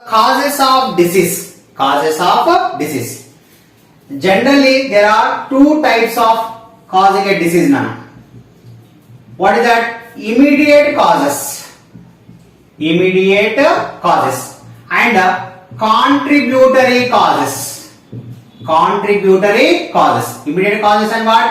Causes of disease. Causes of disease. Generally, there are two types of causing a disease now. What is that? Immediate causes. Immediate causes and contributory causes. Contributory causes. Immediate causes and what?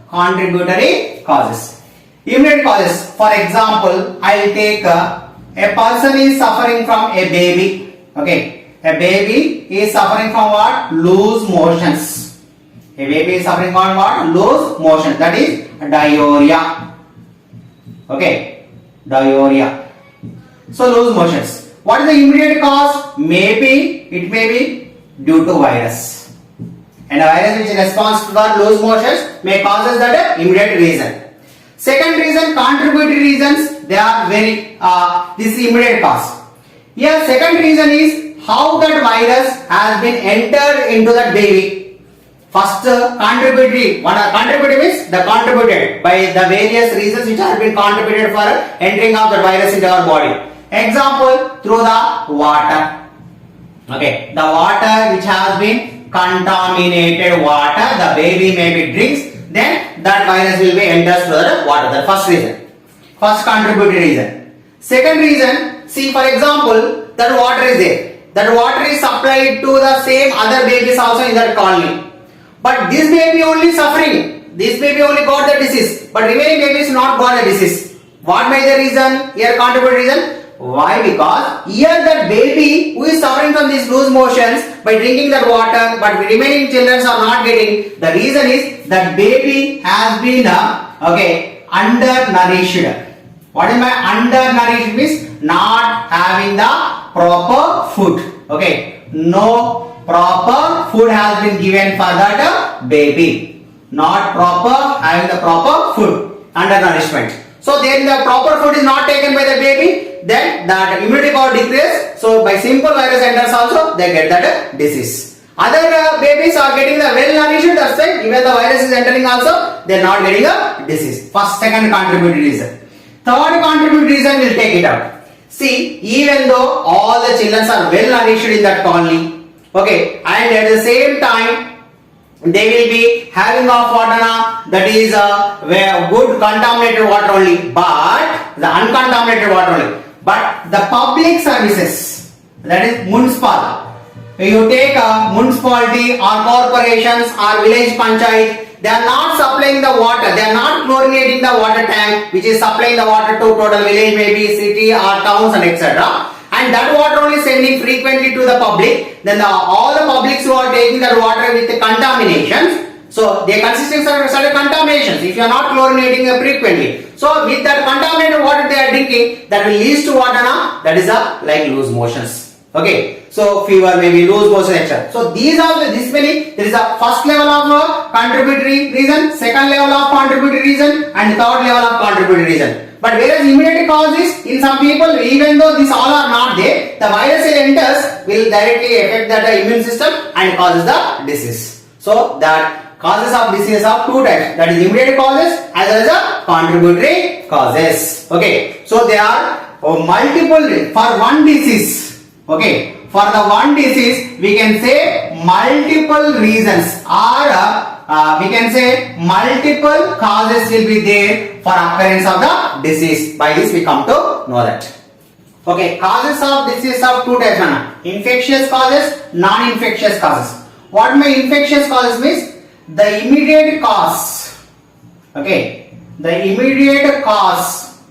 Contributory causes. Immediate causes. For example, I will take a person is suffering from a baby. Okay, a baby is suffering from what? Loose motions. A baby is suffering from what? Loose motion. That is diarrhea. Okay, diarrhea. So loose motions. What is the immediate cause? Maybe it may be due to virus. And a virus which responds to the loose motions may causes that immediate reason. Second reason, contributory reasons, they are very this is immediate cause. Here second reason is how that virus has been entered into that baby. First contributory, what are contributory means the contributed by the various reasons which have been contributed for entering of the virus into our body. Example, through the water. Okay, the water which has been contaminated water, the baby maybe drinks, then that virus will be enters through the water. The first reason, first contributory reason. Second reason, see for example, that water is there. That water is supplied to the same other babies also in that colony. But this baby only suffering. This baby only got the disease, but remaining babies not got the disease. What may the reason? Here contributory reason. Why? Because here that baby who is suffering from these loose motions by drinking that water, but remaining children are not getting. The reason is that baby has been undernourished. What is my undernourished means? Not having the proper food. Okay, no proper food has been given for that baby. Not proper having the proper food, undernourishment. So then the proper food is not taken by the baby, then that immunity power decreases. So by simple virus enters also, they get that disease. Other babies are getting the well nourished, that's why even the virus is entering also, they are not getting a disease. First, second contributory reason. Third contributory reason will take it out. See, even though all the children are well nourished in that colony, okay, and at the same time they will be having of water that is good contaminated water only, but the uncontaminated water only. But the public services, that is municipal, you take a municipality or corporations or village panchayat, they are not supplying the water, they are not chlorinating the water tank which is supplying the water to total village, maybe city or towns and etc. And that water only sending frequently to the public, then all the publics who are taking that water with the contaminations, so they consisting of certain contaminations if you are not chlorinating frequently. So with that contaminated water they are drinking, that will lead to what that is like loose motions. Okay, so fever, maybe loose motion, etc. So these are this many. There is a first level of contributory reason, second level of contributory reason, and third level of contributory reason. But whereas immediate causes in some people, even though these all are not there, the virus enters will directly affect the immune system and causes the disease. So that causes of disease are two types, that is immediate causes as well as contributory causes. Okay, so there are multiple for one disease. Okay, for the one disease we can say multiple reasons or we can say multiple causes will be there for occurrence of the disease. By this we come to know that. Okay, causes of disease of two types, infectious causes, non-infectious causes. What may infectious causes means? The immediate cause. Okay, the immediate cause.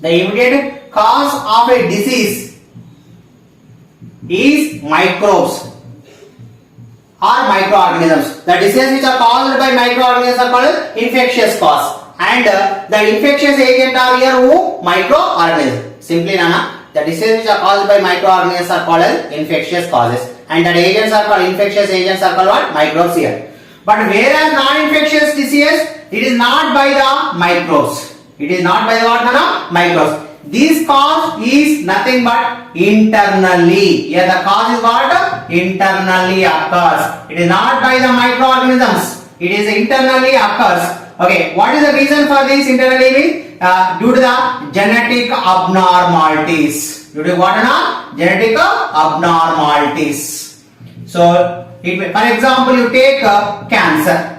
The immediate cause of a disease is microbes or microorganisms. The diseases which are caused by microorganisms are called infectious cause, and the infectious agent are here who? Microorganisms. Simply the diseases which are caused by microorganisms are called as infectious causes, and the agents are called infectious agents are called what? Microbes here. But whereas non-infectious disease, it is not by the microbes. It is not by the what? Microbes. This cause is nothing but internally. Here the cause is what? Internally occurs. It is not by the microorganisms. It is internally occurs. Okay, what is the reason for this internally? Due to the genetic abnormalities. Due to what? Genetic abnormalities. So, for example, you take cancer.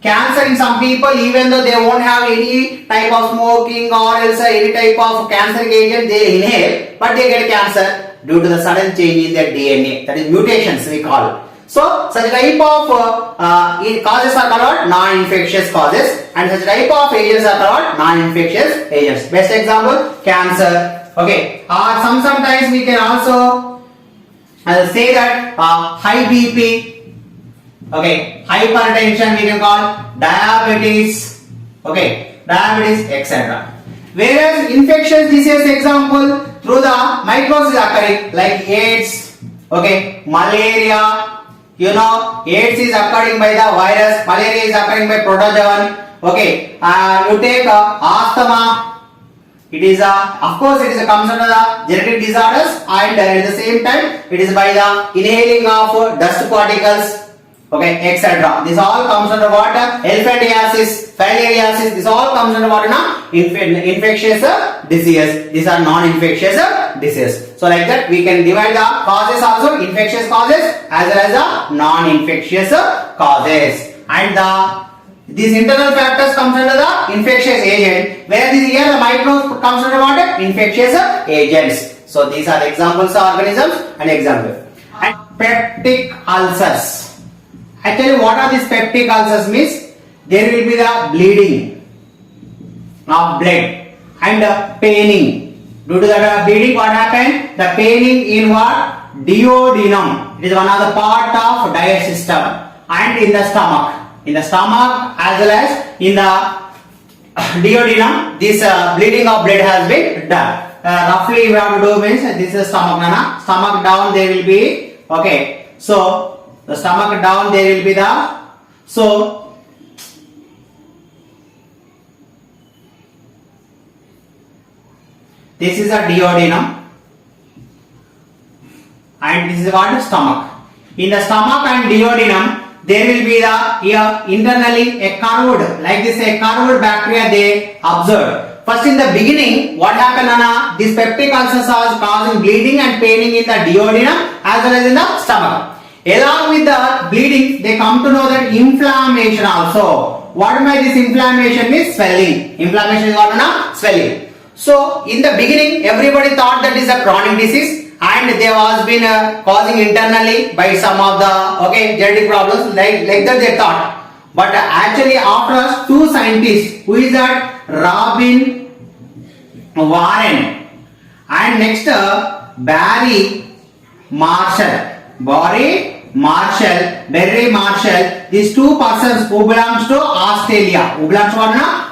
Cancer in some people, even though they won't have any type of smoking or else any type of cancer agent they inhale, but they get cancer due to the sudden change in their DNA. That is mutations we call it. So, such type of causes are called non-infectious causes, and such type of agents are called non-infectious agents. Best example, cancer. Okay. Or sometimes we can also say that high BP. Okay, hypertension we can call, diabetes, okay, diabetes, etc. Whereas infectious disease example through the microbes is occurring like AIDS, okay, malaria, you know, AIDS is occurring by the virus, malaria is occurring by protozoan, okay, you take asthma, it is of course it is comes under the genetic disorders, and at the same time it is by the inhaling of dust particles, okay, etc. This all comes under what? Elephantiasis, filariasis. This all comes under what? Infectious disease. These are non-infectious disease. So like that, we can divide the causes also, infectious causes as well as the non-infectious causes. And these internal factors comes under the infectious agent, where this here the microbes comes under what? Infectious agents. So these are examples of organisms and examples. And peptic ulcers. Actually, what are these peptic ulcers means? There will be the bleeding of blood and paining. Due to that bleeding, what happened? The paining in what? Duodenum. It is one of the part of digestive system, and in the stomach. In the stomach as well as in the duodenum, this bleeding of blood has been done. Roughly, we have to do means this is stomach. Stomach down there will be, okay. So the stomach down there will be the, so this is a duodenum and this is what? Stomach. In the stomach and duodenum there will be the here internally a curved, like this a curved bacteria they observed. First in the beginning, what happened these peptic ulcers are causing bleeding and paining in the duodenum as well as in the stomach. Along with the bleeding, they come to know that inflammation also. What may this inflammation means? Swelling. Inflammation is what? Swelling. So in the beginning, everybody thought that is a chronic disease, and they was been causing internally by some of the genetic problems like that they thought. But actually after two scientists, who is that? Robin Warren and next Barry Marshall. Barry Marshall, these two persons who belongs to Australia,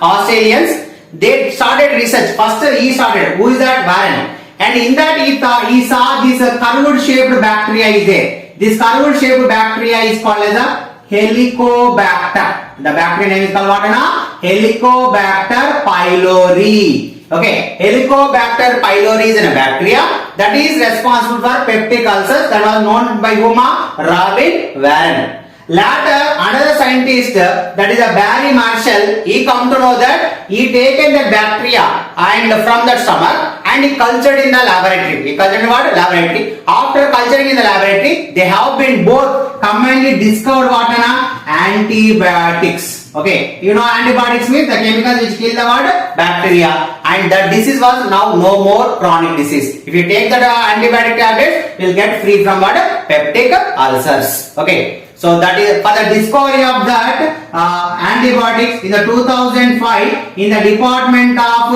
Australians, they started research. First he started, who is that? Warren, and in that he saw this curved shaped bacteria is there. This curved shaped bacteria is called as a Helicobacter. The bacteria name is called what? Helicobacter pylori. Okay, Helicobacter pylori is a bacteria that is responsible for peptic ulcers, that was known by whom? Robin Warren. Later, another scientist, that is a Barry Marshall, he come to know that he taken the bacteria and from the stomach and he cultured in the laboratory. He cultured in what? Laboratory. After culturing in the laboratory, they have been both commonly discovered what? Antibiotics. Okay, you know antibiotics means the chemicals which kill the what? Bacteria, and the disease was now no more chronic disease. If you take the antibiotic tablets, you will get free from what? Peptic ulcers. Okay. So that is for the discovery of that antibiotics in the 2005 in the department of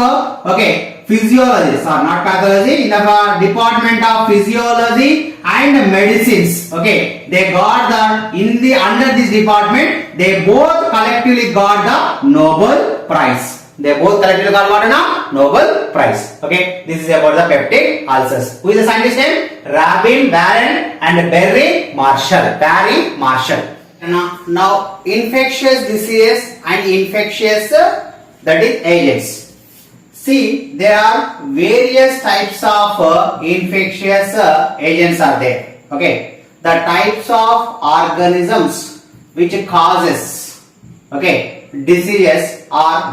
physiology, sorry, not pathology, in the department of physiology and medicines. Okay, they got the under this department they both collectively got the Nobel Prize. They both collectively got what? Nobel Prize. Okay, this is about the peptic ulcers. Who is the scientist name? Robin Warren and Barry Marshall. Barry Marshall. Now infectious disease and infectious that is agents. See, there are various types of infectious agents are there. Okay, the types of organisms which causes diseases are.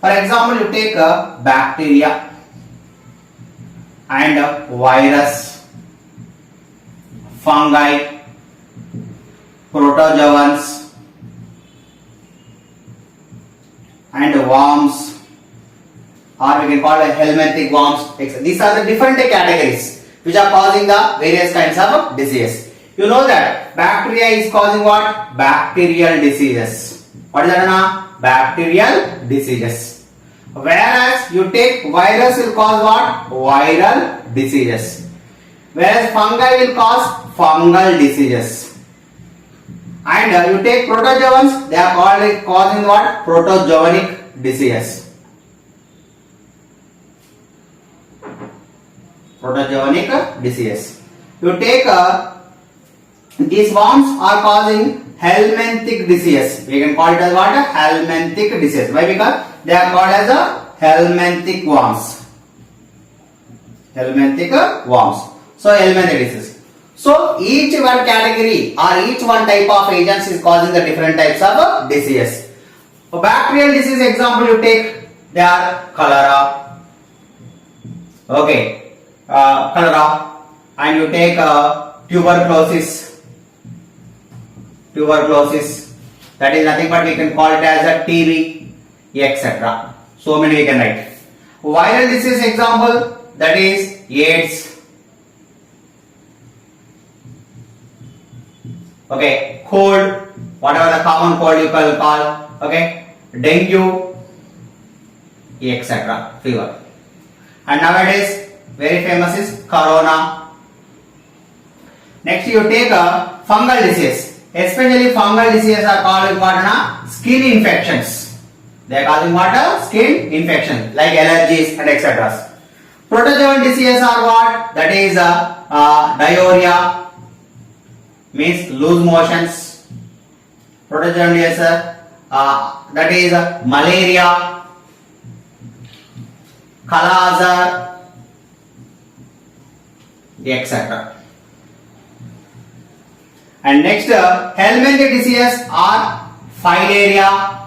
For example, you take a bacteria. and virus, fungi, protozoans, and worms, or we can call it helminthic worms. These are the different categories which are causing the various kinds of diseases. You know that bacteria is causing what? Bacterial diseases. What is that, Anna? Bacterial diseases. Whereas you take virus will cause what? Viral diseases. Whereas fungi will cause fungal diseases. And you take protozoans, they are causing what? Protozoanic diseases. Protozoanic disease. You take these worms are causing helminthic disease. We can call it as what? Helminthic disease. Why? Because they are called as a helminthic worms. Helminthic worms. So helminthic disease. So each one category or each one type of agents is causing the different types of disease. For bacterial disease example you take, they are cholera. Okay. Cholera, and you take tuberculosis, that is nothing but we can call it as a TB, etc. So many we can write. Viral disease example, that is AIDS. Okay, cold, whatever the common cold you can call. Okay, dengue, etc. Fever. And nowadays very famous is corona. Next you take a fungal disease. Especially fungal diseases are called what? Skin infections. They are causing what? Skin infections like allergies and etc. Protozoan diseases are what? That is diarrhea, means loose motions. Protozoan disease that is malaria, Kala-Azar, etc. And next, helminthic diseases are filaria.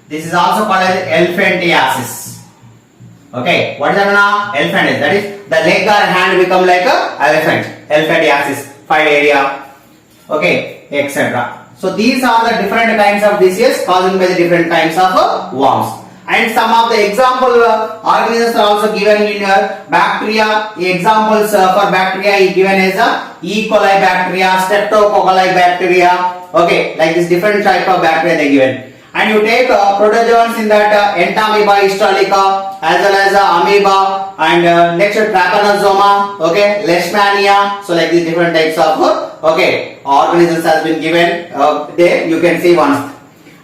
This is also called as elephantiasis. Okay, what is that? Elephantiasis. That is the leg or hand become like a elephant. Elephantiasis, filaria. Okay, etc. So these are the different kinds of diseases caused by the different kinds of worms. And some of the example organisms are also given in bacteria. Examples for bacteria is given as E. coli bacteria, Streptococcus bacteria. Okay, like this different type of bacteria they given. And you take protozoans in that Entamoeba histolytica as well as amoeba, and next trypanosoma. Okay, Leishmania. So like these different types of organisms has been given. There you can see once.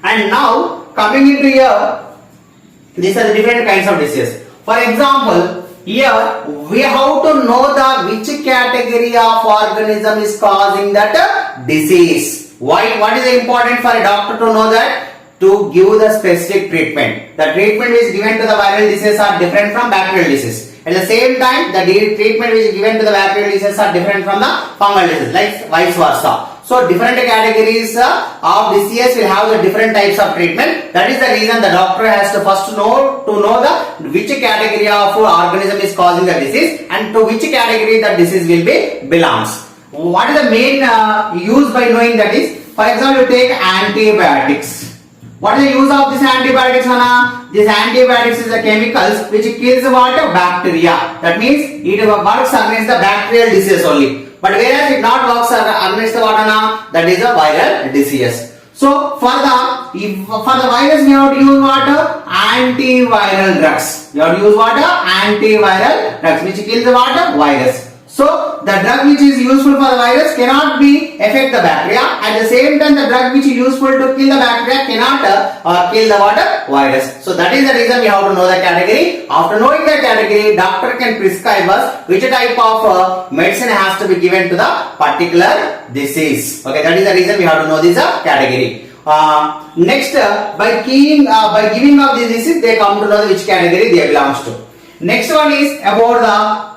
And now coming into here. These are the different kinds of diseases. For example, here we have to know the which category of organism is causing that disease. Why? What is important for a doctor to know that? To give the specific treatment. The treatment which is given to the viral disease are different from bacterial disease. At the same time, the treatment which is given to the bacterial disease are different from the fungal disease, like vice versa. So different categories of disease will have the different types of treatment. That is the reason the doctor has to first know the which category of organism is causing the disease and to which category the disease will be belongs. What is the main use by knowing that is? For example, you take antibiotics. What is the use of these antibiotics, Anna? These antibiotics is the chemicals which kills what? Bacteria. That means it works against the bacterial disease only. But whereas it not works against the what, Anna? That is a viral disease. So for the virus we have to use what? Antiviral drugs. We have to use what? Antiviral drugs which kills the what? Virus. So the drug which is useful for the virus cannot be affect the bacteria. At the same time, the drug which is useful to kill the bacteria cannot kill the what? Virus. So that is the reason we have to know the category. After knowing the category, doctor can prescribe us which type of medicine has to be given to the particular disease. Okay, that is the reason we have to know this category. Next, by giving of the disease, they come to know which category they belongs to. Next one is about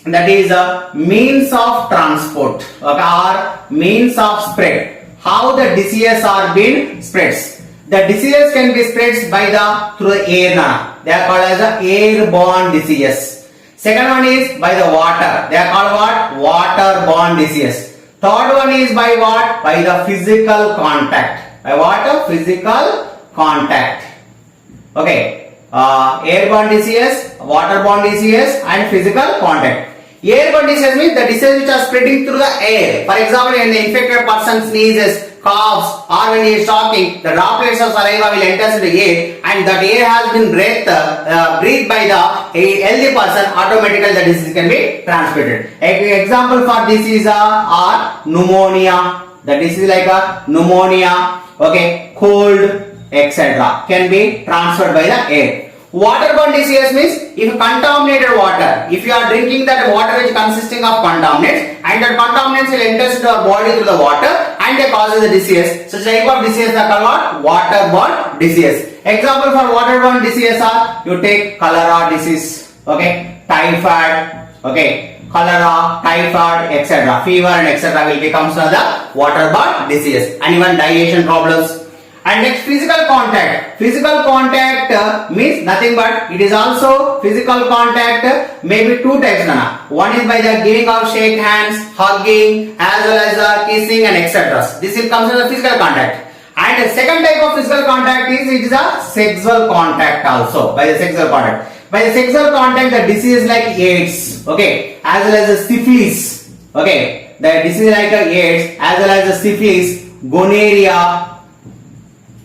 that is means of transport, or means of spread. How the diseases are being spreads. The diseases can be spread by through the air. They are called as airborne diseases. Second one is by the water. They are called what? Waterborne disease. Third one is by what? By the physical contact. By what? Physical contact. Okay. Airborne disease, waterborne disease, and physical contact. Airborne disease means the disease which are spreading through the air. For example, when the infected person sneezes, coughs, or when he is talking, the droplets of saliva will enter into the air, and that air has been breathed by the healthy person. Automatically, the disease can be transmitted. Example for disease are pneumonia. The disease like a pneumonia, okay, cold, etc. can be transferred by the air. Waterborne disease means if contaminated water, if you are drinking that water which consisting of contaminants, and that contaminants will enter into our body through the water and they causes the disease. Such type of disease are called waterborne disease. Example for waterborne disease are, you take cholera disease, okay, typhoid, okay, cholera, typhoid, etc. Fever and etc. will become the waterborne disease, and even digestion problems. And next, physical contact. Physical contact means nothing but it is also physical contact, maybe two types. One is by the giving of shake hands, hugging, as well as kissing and etc. This will come as a physical contact. And the second type of physical contact is it is a sexual contact also. By the sexual contact. By the sexual contact, the disease like AIDS, okay, as well as the syphilis, okay, the disease like AIDS, as well as the syphilis, gonorrhea.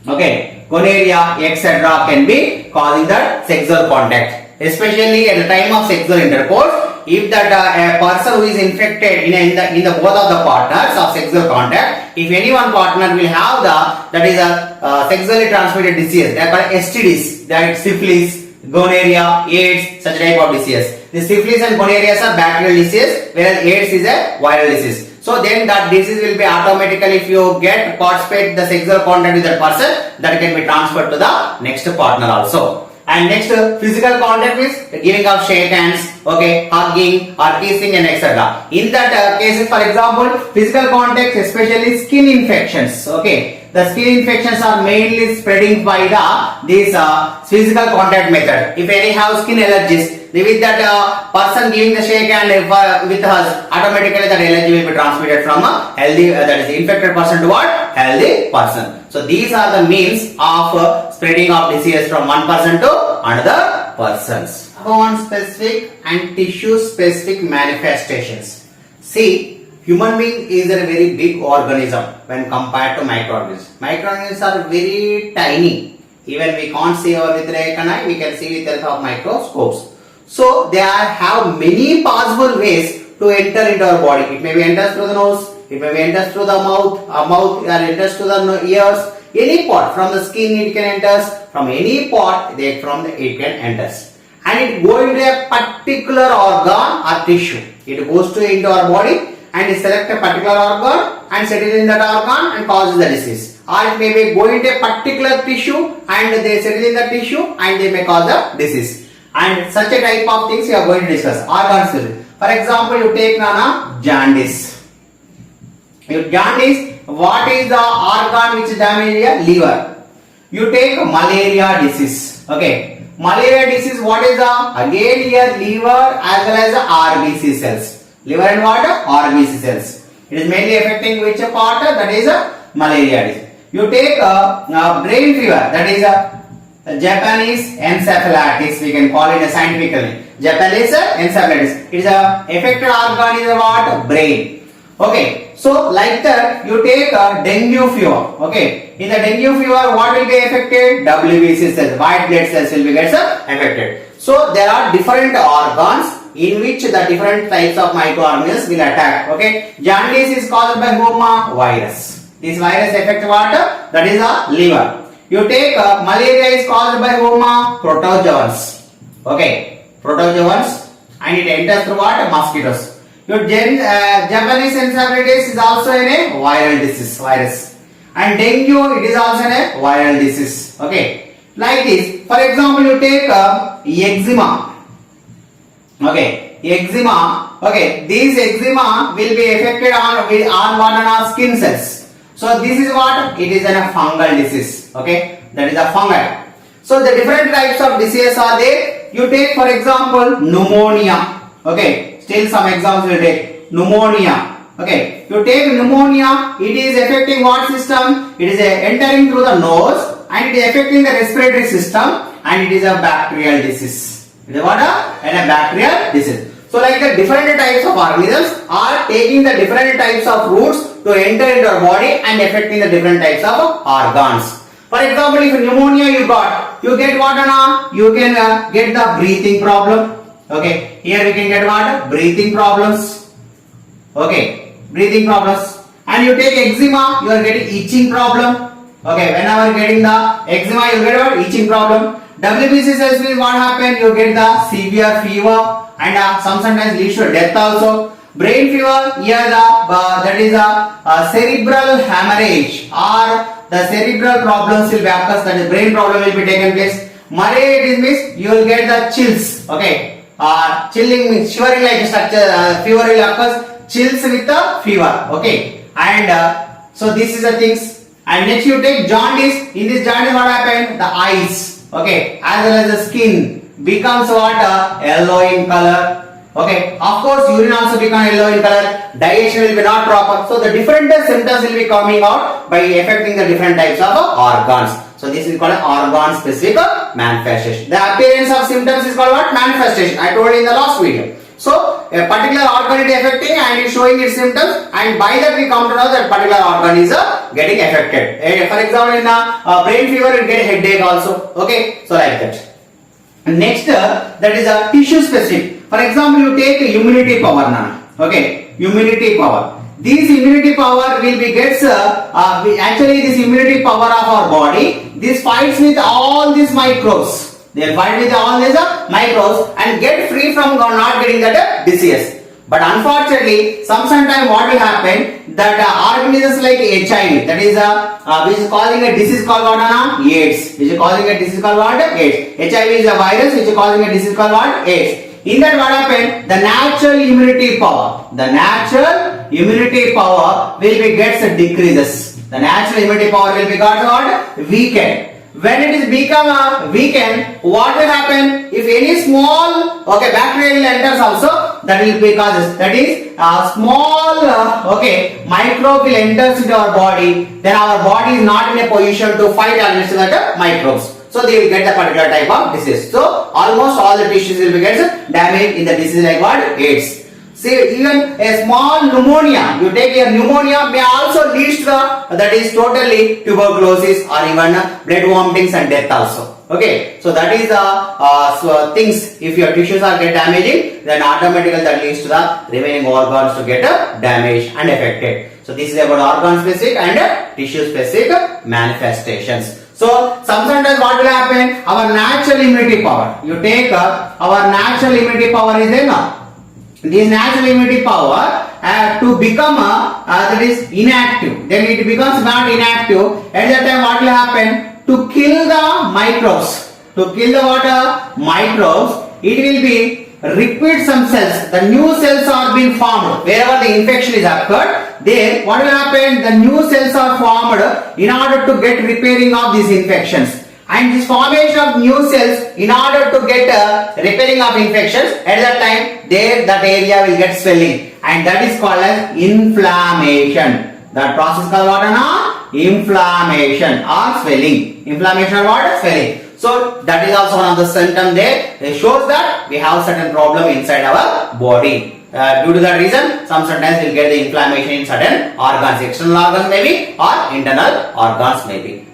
Okay, gonorrhea, etc. can be causing that sexual contact. Especially at the time of sexual intercourse, if that a person who is infected in the both of the partners of sexual contact, if any one partner will have that is a sexually transmitted disease, they are called STDs, that is syphilis, gonorrhea, AIDS, such type of disease. The syphilis and gonorrhea are bacterial disease, whereas AIDS is a viral disease. So then that disease will be automatically, if you get participate the sexual contact with that person, that can be transferred to the next partner also. And next, physical contact is giving of shake hands, okay, hugging or kissing and etc. In that cases, for example, physical contact, especially skin infections, okay, the skin infections are mainly spreading by this physical contact method. If any have skin allergies, with that person giving the shake hand with us, automatically that allergy will be transmitted from a healthy, that is infected person to what? Healthy person. So these are the means of spreading of disease from one person to another persons. On specific and tissue specific manifestations. See, human being is a very big organism when compared to microorganisms. Microorganisms are very tiny. Even we can't see our with naked eye, we can see with the help of microscopes. So they have many possible ways to enter into our body. It may be enters through the nose, it may be enters through the mouth or enters through the ears. Any part from the skin it can enters, from any part it can enters. And it goes into a particular organ or tissue. It goes into our body and it selects a particular organ and settles in that organ and causes the disease. Or it may be going to a particular tissue and they settle in the tissue and they may cause the disease. And such a type of things we are going to discuss. Organs. For example, you take jaundice. Jaundice, what is the organ which damages your liver? You take malaria disease. Okay. Malaria disease, what is the? Again here liver as well as the RBC cells. Liver and what? RBC cells. It is mainly affecting which part? That is malaria disease. You take brain fever, that is Japanese encephalitis, we can call it scientifically. Japanese encephalitis. It is a affected organ is what? Brain. Okay. So like that, you take dengue fever. Okay. In the dengue fever, what will be affected? WBC cells, white blood cells will be affected. So there are different organs in which the different types of microorganisms will attack. Okay. Jaundice is caused by whom? Virus. This virus affects what? That is the liver. You take malaria is caused by whom? Protozoans. Okay. Protozoans, and it enters through what? Mosquitoes. Your Japanese encephalitis is also a viral disease, virus. And dengue, it is also a viral disease. Okay. Like this. For example, you take eczema. Okay. Eczema. Okay. This eczema will be affected on skin cells. So this is what? It is a fungal disease. Okay. That is a fungi. So the different types of diseases are there. you take for example pneumonia. Okay, still some examples you take. Pneumonia. Okay, you take pneumonia, it is affecting what system? It is entering through the nose and it is affecting the respiratory system, and it is a bacterial disease. It is what? A bacterial disease. So like the different types of organisms are taking the different types of routes to enter into our body and affecting the different types of organs. For example, if pneumonia you get what? You can get the breathing problem. Okay, here we can get what? Breathing problems. Okay, breathing problems. And you take eczema, you are getting itching problem. Okay, whenever getting the eczema, you get what? Itching problem. WBC cells means what happen? You get the severe fever and sometimes leads to death also. Brain fever, here that is a cerebral hemorrhage or the cerebral problems will be occurs, that is brain problem will be taken place. Malaria means you will get the chills. Okay, chilling means shivering like structure, fever will occurs, chills with the fever. Okay, and so this is the things. And next you take jaundice. In this jaundice what happened? The eyes, okay, as well as the skin becomes what? Yellow in color. Okay, of course urine also become yellow in color, digestion will be not proper. So the different symptoms will be coming out by affecting the different types of organs. So this is called organ specific manifestation. The appearance of symptoms is called what? Manifestation. I told in the last video. So a particular organ is affecting and is showing its symptoms, and by that we come to know that particular organ is getting affected. For example, in brain fever you get headache also. Okay, so like that. Next that is a tissue specific. For example, you take immunity power now. Okay, immunity power. This immunity power will be gets actually this immunity power of our body. This fights with all these microbes. They will fight with all these microbes and get free from not getting that disease. But unfortunately, sometimes what will happen that organisms like HIV, that is which is causing a disease called what? AIDS. Which is causing a disease called what? AIDS. HIV is a virus which is causing a disease called what? AIDS. In that what happened? The natural immunity power. The natural immunity power will be gets decreases. The natural immunity power will be got what? Weakened. When it is become weakened, what will happen? If any small bacterial enters also, that will be causes. That is small microbe will enters into our body, then our body is not in a position to fight against the microbes. So they will get the particular type of disease. So almost all the tissues will be get damaged in the disease like what? AIDS. See, even a small pneumonia, you take a pneumonia may also lead to that is totally tuberculosis or even blood vomitings and death also. Okay, so that is the things. If your tissues are get damaging, then automatically that leads to the remaining organs to get damaged and affected. So this is about organ specific and tissue specific manifestations. So sometimes what will happen? Our natural immunity power. You take our natural immunity power is enough. This natural immunity power to become that is inactive, then it becomes not inactive. At that time what will happen? To kill the microbes, to kill the what? Microbes, it will be repeat some cells. The new cells are being formed wherever the infection is occurred. There what will happen? The new cells are formed in order to get repairing of these infections. And this formation of new cells in order to get repairing of infections, at that time there that area will get swelling, and that is called as inflammation. That process called what? Inflammation or swelling. Inflammation or what? Swelling. So that is also one of the symptoms there. It shows that we have certain problem inside our body. Due to that reason, sometimes we'll get the inflammation in certain organs, external organs maybe or internal organs maybe.